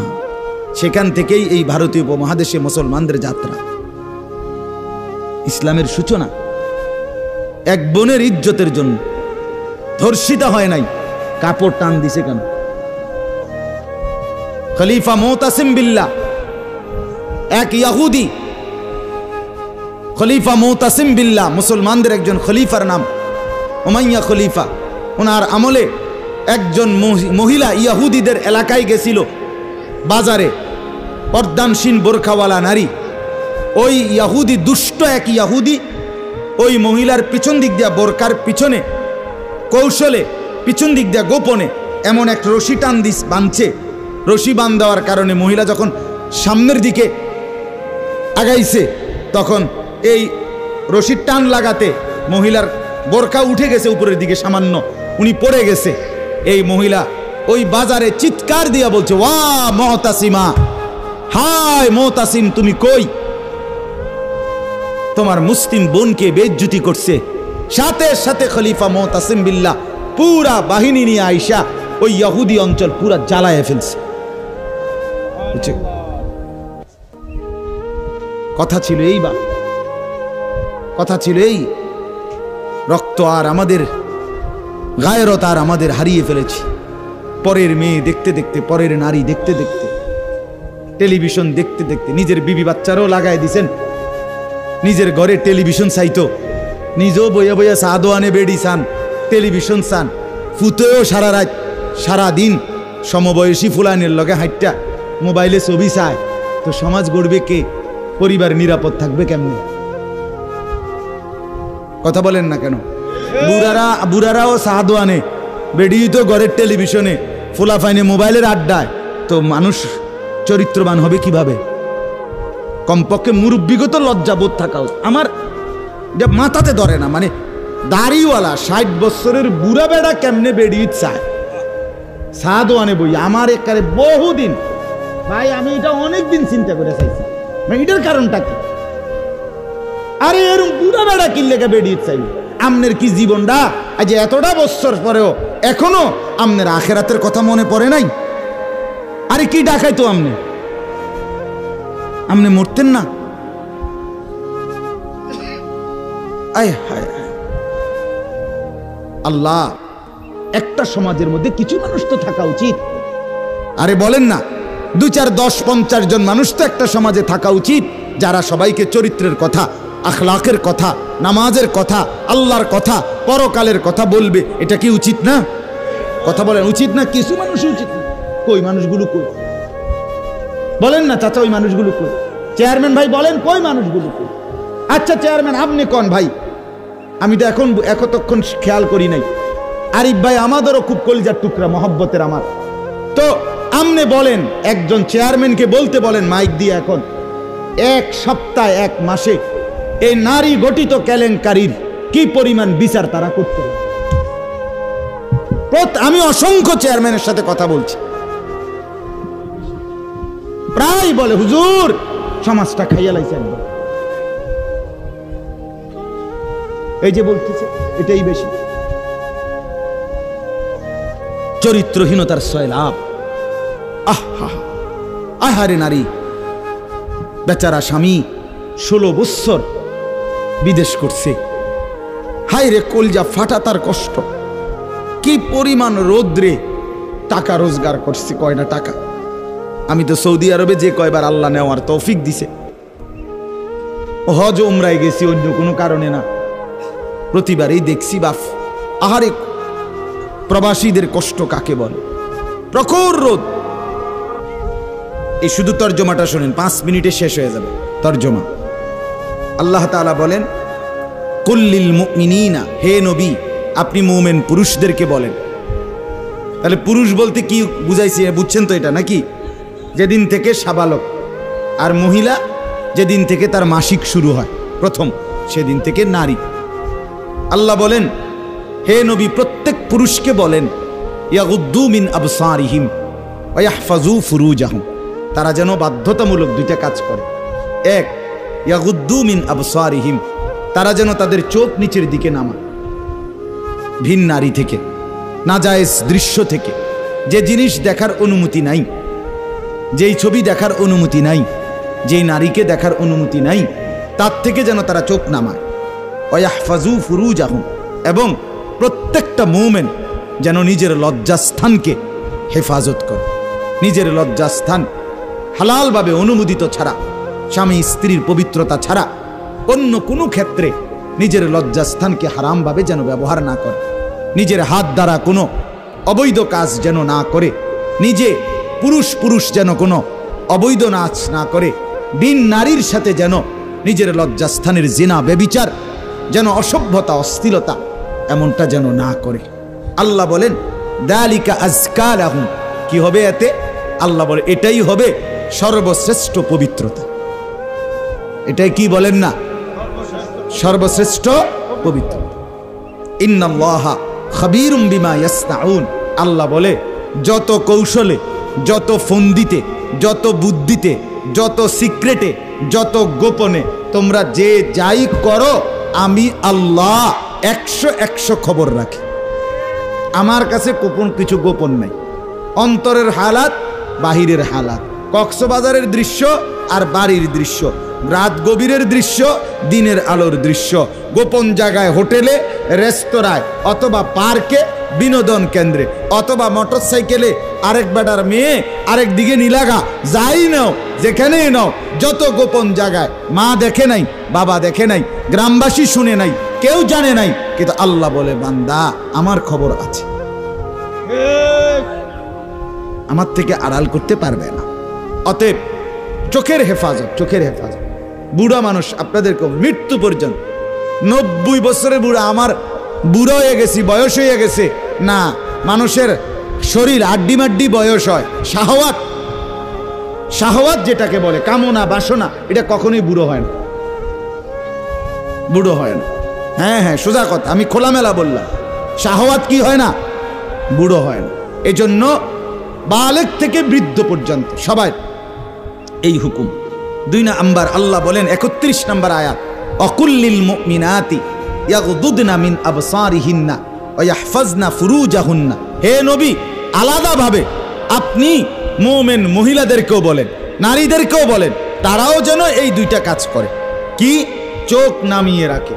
সেখান থেকেই এই ভারতীয় উপমহাদেশে মুসলমানদের যাত্রা, ইসলামের সূচনা। এক বোনের ইজ্জতের জন্য ধর্ষিতা হয় নাই, কাপড় টান দিছে কেন? খলিফা মুতাসিম বিল্লাহ, এক ইহুদি, খলিফা মুতাসিম বিল্লাহ, মুসলমানদের একজন খলিফার নাম উমাইয়া খলিফা। ওনার আমলে একজন মহিলা ইহুদিদের এলাকায় গেছিল, বাজারে, পর্দানসীন বোরখাওয়ালা নারী। ওই ইহুদি, দুষ্ট এক ইহুদি, ওই মহিলার পিছন দিক দিয়া, বোরকার পিছনে কৌশলে পিছন দিক দিয়া গোপনে এমন এক রশি টান দিস বাঁধছে। রশি বাঁধ দেওয়ার কারণে মহিলা যখন সামনের দিকে আগাইছে, তখন এই রশির টান লাগাতে মহিলার বোরকা উঠে গেছে উপরের দিকে সামান্য, উনি পড়ে গেছে। এই মহিলা ওই বাজারে চিৎকার দিয়া বলছে, ওয়া মুতাসিমা, হায় মুতাসিম, তুমি কই? তোমার মুসলিম বোনকে বেইজ্জতি করছে। সাথে সাথে খলিফা মুতাসিম বিল্লাহ পুরা বাহিনী নিয়ে আইসা ওই ইহুদি অঞ্চল পুরা জ্বালায় ফেলছে। কথা ছিল এই, বা কথা ছিল এই, রক্ত আর আমাদের গায়রত আর আমাদের হারিয়ে ফেলেছি। পরের মেয়ে দেখতে দেখতে, পরের নারী দেখতে দেখতে, টেলিভিশন দেখতে দেখতে, নিজের বিবি বাচ্চারও লাগাই দিছেন, নিজের ঘরে টেলিভিশন চাইতো, নিজেও বইয়া বইয়া চা দোয়ানে বেড়ি চান, টেলিভিশন চান, ফুতেও সারা রাত সারা দিন সমবয়সী ফুলানের লগে হাইটটা মোবাইলে ছবি চায়। তো সমাজ গড়বে কে? পরিবার নিরাপদ থাকবে কেমনে? কথা বলেন না কেন? বুড়ারাও চা দোয়ানে, বেড়ি তো ঘরের টেলিভিশনে, ফুলাফাইনে মোবাইলের আড্ডায়, তো মানুষ চরিত্রবান হবে কিভাবে? কমপক্ষে মুরব্বিগত লজ্জাবোধ থাকা উচিত। আমার এটা মাথাতে ধরে না, মানে দাড়িওয়ালা 60 বছরের বুড়া বেড়া কেমনে বেড়ি চায় চা দোয়ানে বই? আমার একারে বহুদিন, ভাই আমি এটা অনেকদিন চিন্তা করে চাইছি, মানে এটার কারণটা কি? আরে এরকম বুড়া বেড়া কিনলে বেড়িয়ে চাই? আমনের কি জীবনটা আজ এতটা বছর পরেও এখনো আমনের আখেরাতের কথা মনে পড়ে নাই? আরে কি ডাকাইতো আমনে? আমনে মরতেন না? আয় হায় আল্লাহ, একটা সমাজের মধ্যে কিছু মানুষ তো থাকা উচিত। আরে বলেন না, 2, 4, 10, 50 জন মানুষ তো একটা সমাজে থাকা উচিত, যারা সবাইকে চরিত্রের কথা, আখলাকের কথা, নামাজের কথা, আল্লাহর কথা, পরকালের কথা বলবে। এটা কি উচিত না? কথা বলেন, উচিত না? কিছু মানুষ উচিত না। কই মানুষগুলো কই? বলেন না চাচা, ওই মানুষগুলো কই? চেয়ারম্যান ভাই বলেন কই মানুষগুলো? আচ্ছা চেয়ারম্যান আপনি কোন ভাই, আমি তো এখন এতক্ষণ খেয়াল করি নাই। আরিফ ভাই আমাদেরও খুব কলিজার টুকরা, মহব্বতের আমার। তো আপনি বলেন, একজন চেয়ারম্যানকে বলতে বলেন মাইক দিয়ে, এখন এক সপ্তাহ এক মাসে এই নারী গঠিত কেলেঙ্কারির কি পরিমাণ বিচার তারা করতে পারে? আমি অসংখ্য চেয়ারম্যানের সাথে কথা বলছি, প্রায় বলে হুজুর সমাজটা খাইয়া লাইছে একদম। এই যে বলতেছে এটাই বেশি। চরিত্রহীনতার সয়লাভ। আহা আহারে নারী, বেচারা স্বামী 16 বছর বিদেশ করছে, হায় রে কলজা ফাটা তার কষ্ট। কি পরিমাণ রোদ্রে টাকা রোজগার করছে, কয়টা টাকা। আমি তো সৌদি আরবে যে কয়বার আল্লাহ নেওয়ার তৌফিক দিছে, হজ উমরায় গেছি অন্য কোনো কারণে না, প্রতিবারেই দেখছি বাফ আহারে প্রবাসীদের কষ্ট কাকে বলে। প্রখর রোদ। এই শুধু তর্জমাটা শোনেন, 5 মিনিটে শেষ হয়ে যাবে তর্জমা। আল্লাহ তাআলা বলেন কুল্লিল মুমিনিনা, হে নবী আপনি মুমিন পুরুষদেরকে বলেন। তাহলে পুরুষ বলতে কি বুঝাইছি বুঝছেন তো এটা নাকি? যেদিন থেকে সাবালক, আর মহিলা যেদিন থেকে তার মাসিক শুরু হয় প্রথম, সেদিন থেকে নারী। আল্লাহ বলেন হে নবী প্রত্যেক পুরুষকে বলেন ইয়াগুদ্দু মিন আবসারিহিম ওয়া ইয়াহফাজু ফুরুজাহুম, তারা যেন বাধ্যতামূলক 2টা কাজ করে। এক, ইয়াগুদ্দু মিন আবসারিহিম, তারা যেন তাদের চোখ নিচের দিকে নামায় ভিন নারী থেকে, নাজায়েজ দৃশ্য থেকে, যে জিনিস দেখার অনুমতি নাই, যেই ছবি দেখার অনুমতি নাই, যেই নারীকে দেখার অনুমতি নাই, তার থেকে যেন তারা চোখ নামায়। ওয়া ইয়াহফাজু ফুরুজাহুম, এবং প্রত্যেকটা মুমিন যেন নিজের লজ্জাস্থানকে হেফাজত করে। নিজের লজ্জাস্থান হালালভাবে অনুমোদিত ছাড়া, স্বামী স্ত্রীর পবিত্রতা ছাড়া অন্য কোনো ক্ষেত্রে নিজের লজ্জাস্থানকে হারামভাবে যেন ব্যবহার না করে। নিজের হাত দ্বারা কোনো অবৈধ কাজ যেন না করে, নিজে পুরুষ যেন কোনো অবৈধ নাচ না করে, বিন নারীর সাথে যেন নিজের লজ্জাস্থানের জিনা বেবিচার, যেন অসভ্যতা অশ্লীলতা এমনটা যেন না করে। আল্লাহ বলেন দালিকা আজকা লাহুম, কি হবে এতে? আল্লাহ বলে এটাই হবে সর্বশ্রেষ্ঠ পবিত্রতা। এটাই কি বলেন না? সর্বশ্রেষ্ঠ পবিত্রতা। ইন্নাল্লাহা খাবীরুম বিমা ইয়াসনাউন, আল্লাহ বলে যত কৌশলে, যত ফন্দিতে, যত বুদ্ধিতে, যত সিক্রেটে, যত গোপনে তোমরা যে যাই করো, আমি আল্লাহ 100 খবর রাখি। আমার কাছে গোপন কিছু গোপন নাই। অন্তরের হালাত, বাহিরের হালাত, কক্সবাজারের দৃশ্য আর বাড়ির দৃশ্য, রাত গভীরের দৃশ্য, দিনের আলোর দৃশ্য, গোপন জায়গায়, হোটেলে, রেস্তোরাঁয়, অথবা পার্কে, বিনোদন কেন্দ্রে, অথবা মোটরসাইকেলে আরেক বেটার মেয়ে আরেক দিকে নিলাগা, যাই নাও, যেখানেই নাও, যত গোপন জায়গায়, মা দেখে নাই, বাবা দেখে নাই, গ্রামবাসী শুনে নাই, কেউ জানে নাই, কিন্তু আল্লাহ বলে বান্দা আমার খবর আছে, আমার থেকে আড়াল করতে পারবে না। অতএব চোখের হেফাজত, চোখের হেফাজত। বুড়া মানুষ আপনাদেরকে মৃত্যু পর্যন্ত, 90 বছরের বুড়া, আমার বুড়া হয়ে গেছি, বয়স হয়ে গেছে না, মানুষের শরীর আড্ডি মাড্ডি বয়স হয়। শাহওয়াত, শাহওয়াত যেটাকে বলে, কামনা বাসনা, এটা কখনোই বুড়ো হয় না, বুড়ো হয় না। হ্যাঁ সোজা কথা, আমি খোলামেলা বললাম, শাহওয়াত কি হয় না? বুড়ো হয় না। এজন্য বালেগ থেকে বৃদ্ধ পর্যন্ত সবাই এই হুকুম। 2 নাম্বার আল্লাহ বলেন 31 নম্বর আয়াত, অকুল্লিল মুমিনাতি ইয়াগুদুদনা মিন আবসারিহিন্না ওয়া ইয়াহফাজনা ফুরুজাহুন্না, হে নবী আলাদাভাবে আপনি মুমিন মহিলাদেরকেও বলেন, নারীদেরকেও বলেন, তারাও যেন এই 2টা কাজ করে। কি? চোখ নামিয়ে রাখে,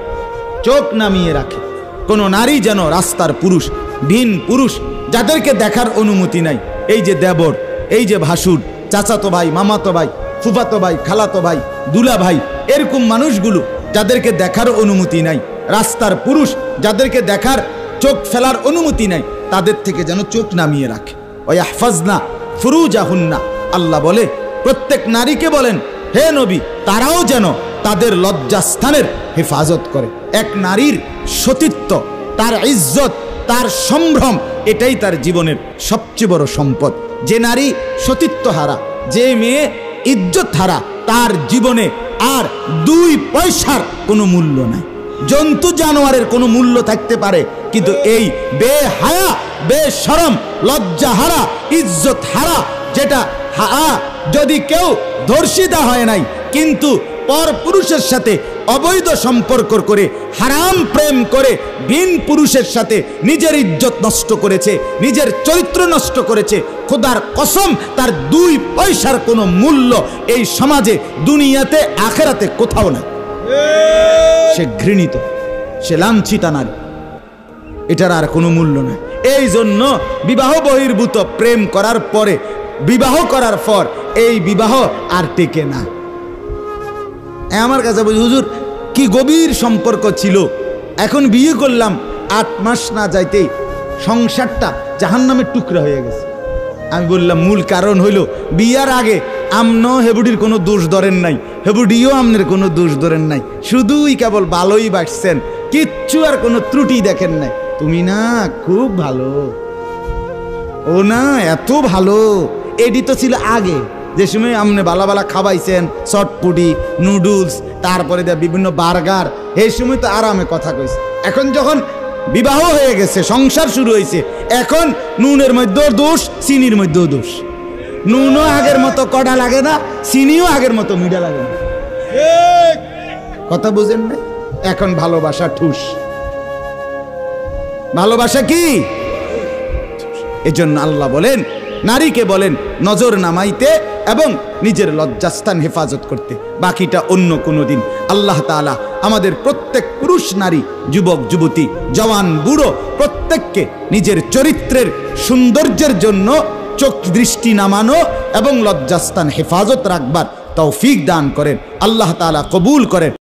চোখ নামিয়ে রাখে। কোনো নারী যেন রাস্তার পুরুষ, ভিন পুরুষ, যাদেরকে দেখার অনুমতি নাই, এই যে দেবর, এই যে ভাসুর, চাচাতো ভাই, মামাতো ভাই, ফুফাতো ভাই, খালাতো ভাই, দুলা ভাই, এরকম মানুষগুলো যাদেরকে দেখার অনুমতি নাই, রাস্তার পুরুষ যাদেরকে দেখার, চোখ ফেলার অনুমতি নাই, তাদের থেকে যেন চোখ নামিয়ে রাখে। ওয়া ইয়াহফাজনা ফুরুজাহুন্না, আল্লাহ বলে প্রত্যেক নারীকে বলেন হে নবী তারাও যেন তাদের লজ্জাস্থানের হেফাজত করে। এক নারীর সতীত্ব, তার ইজ্জত, তার সম্ভ্রম, এটাই তার জীবনের সবচেয়ে বড় সম্পদ। যে নারী সতীত্ব হারা, যে মেয়ে ইজ্জত হারা, তার জীবনে আর 2 পয়সার কোনো মূল্য নাই। জন্তু জানোয়ারের কোনো মূল্য থাকতে পারে, কিন্তু এই বেহায়া, বেশরম, লজ্জা হারা, ইজ্জত হারা, যেটা যদি কেউ ধর্ষিতা হয় নাই কিন্তু পর পুরুষের সাথে অবৈধ সম্পর্ক করে, হারাম প্রেম করে, ভিন পুরুষের সাথে নিজের ইজ্জত নষ্ট করেছে, নিজের চরিত্র নষ্ট করেছে, খোদার কসম তার 2 পয়সার কোনো মূল্য এই সমাজে, দুনিয়াতে, আখেরাতে কোথাও নাই। সে ঘৃণিত, সে লাঞ্ছিতা নারী, এটার আর কোনো মূল্য নাই। এই জন্য বিবাহ বহির্ভূত প্রেম করার পরে, বিবাহ করার পর এই বিবাহ আর টেকে না। আমার কাছে বলি, হুজুর কি গভীর সম্পর্ক ছিল, এখন বিয়ে করলাম, 8 মাস না যাইতেই সংসারটা জাহান্নামের টুকরা হয়ে গেছে। আমি বললাম মূল কারণ হইল বিয়ার আগে আমনও হেবুডির কোনো দোষ ধরেন নাই, হেবুডিও আমনের কোনো দোষ ধরেন নাই, শুধুই কেবল ভালোই বাসছেন, কিচ্ছু আর কোনো ত্রুটি দেখেন নাই। তুমি না খুব ভালো, ও না এত ভালো, এটি তো ছিল আগে, যে সময় আপনি বালা বালা খাওয়াইছেন, চটপুটি, নুডলস, তারপরে বিভিন্ন বার্গার, এই সময় তো আরামে কথা কইছে। এখন যখন বিবাহ হয়ে গেছে, সংসার শুরু হয়েছে, এখন নুনের মধ্যেও দোষ, চিনির মধ্যেও দোষ। নুনও আগের মতো কড়া লাগে না, চিনিও আগের মতো মিঠা লাগে না। কথা বুঝেন না? এখন ভালোবাসা ঠুস। ভালোবাসা কি? এজন্য আল্লাহ বলেন, নারীকে বলেন নজর নামাইতে এবং নিজের লজ্জাস্থান হেফাজত করতে, বাকিটা অন্য কোনো দিন। আল্লাহ তাআলা আমাদের প্রত্যেক পুরুষ নারী, যুবক যুবতী, জওয়ান বুড়ো প্রত্যেককে নিজের চরিত্রের সৌন্দর্যের জন্য চোখ দৃষ্টি নামানো এবং লজ্জাস্থান হেফাজত রাখবার তৌফিক দান করেন। আল্লাহ তাআলা কবুল করেন।